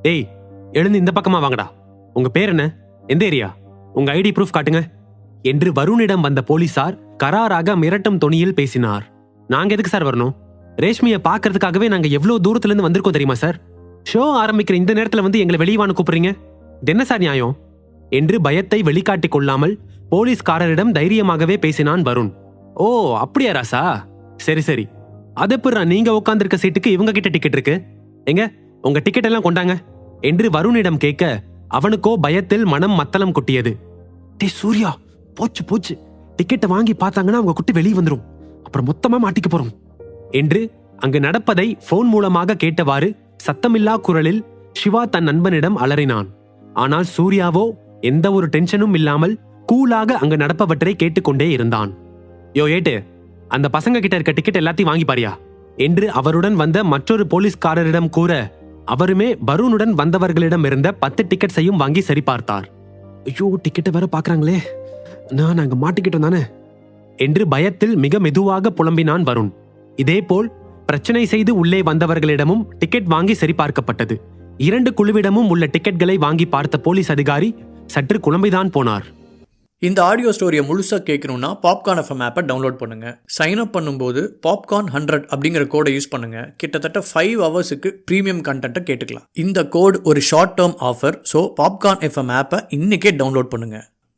ஏய், எழுந்து இந்த பக்கமா வாங்கடா. உங்க பேர் என்ன? எந்த ஏரியா? உங்க ஐடி ப்ரூஃப் காட்டுங்க என்று வருணிடம் வந்த போலீசார் கராராக மிரட்டும் தொனியில் பேசினார். நாங்க எதுக்கு சார் வரணும்? ரேஷ்மியை பார்க்கறதுக்காகவே நாங்க எவ்வளவு தூரத்துல இருந்து வந்திருக்கோம் தெரியுமா சார்? ஷோ ஆரம்பிக்கிற இந்த நேரத்துல வந்து எங்களை வெளிவான்னு கூப்பிடுறீங்க? இது என்ன சார் நியாயம் என்று பயத்தை வெளிக்காட்டிக் கொள்ளாமல் போலீஸ்காரரிடம் தைரியமாகவே பேசினான் வருண். ஓ, அப்படியா ராசா? சரி சரி. அதப்புறா நீங்க உட்கார்ந்திருக்க சீட்டுக்கு இவங்க கிட்ட டிக்கெட் இருக்கு. எங்க உங்க டிக்கெட் எல்லாம் கொண்டாங்க என்று வருணிடம் கேட்க அவனுக்கோ பயத்தில் மனம் மத்தளம் கொட்டியது. டே சூர்யா, போச்சு போச்சு, டிக்கெட்டை வாங்கி பார்த்தாங்கன்னா அவங்க குட்டி வெளியே வந்துரும், அப்புறம் மொத்தமா மாட்டிக்க போறோம் என்று அங்கு நடப்பதை போன் மூலமாக கேட்டவாறு சத்தமில்லா குரலில் சிவா தன் நண்பனிடம் அலறினான். ஆனால் சூர்யாவோ எந்த ஒரு டென்ஷனும் இல்லாமல் கூலாக அங்கு நடப்பவற்றை கேட்டுக்கொண்டே இருந்தான். யோ ஏட்டு, அந்த பசங்க கிட்ட இருக்க டிக்கெட் எல்லாத்தையும் வாங்கி பாரியா என்று அவருடன் வந்த மற்றொரு போலீஸ்காரரிடம் கூற அவருமே வருணுடன் வந்தவர்களிடம் இருந்த 10 டிக்கெட்ஸையும் வாங்கி சரி பார்த்தார். ஐயோ, டிக்கெட்டை வேற பாக்குறாங்களே, நான் அங்க மாட்டிக்கிட்டோம் தானே என்று பயத்தில் மிக மெதுவாக புலம்பினான் வருண். இதேபோல் பிரச்சனை செய்து உள்ளே வந்தவர்களிடமும் டிக்கெட் வாங்கி சரிபார்க்கப்பட்டது. 2 குழுவிடமும் உள்ள டிக்கெட்களை வாங்கி பார்த்த போலீஸ் அதிகாரி சற்று குழம்பிதான் போனார். இந்த ஆடியோ ஸ்டோரியை முழுசாக கேட்கணும்னா பாப்கார்ன் எஃப்எம் ஆப்பை டவுன்லோட் பண்ணுங்கள். சைன் அப் பண்ணும்போது பாப்கார்ன் 100 அப்படிங்கிற கோடை யூஸ் பண்ணுங்கள். கிட்டத்தட்ட 5 ஹவர்ஸுக்கு ப்ரீமியம் கண்டென்ட்டை கேட்டுக்கலாம். இந்த கோட் ஒரு short term offer. So popcorn FM ஆப்பை இன்றைக்கே டவுன்லோட் பண்ணுங்கள்.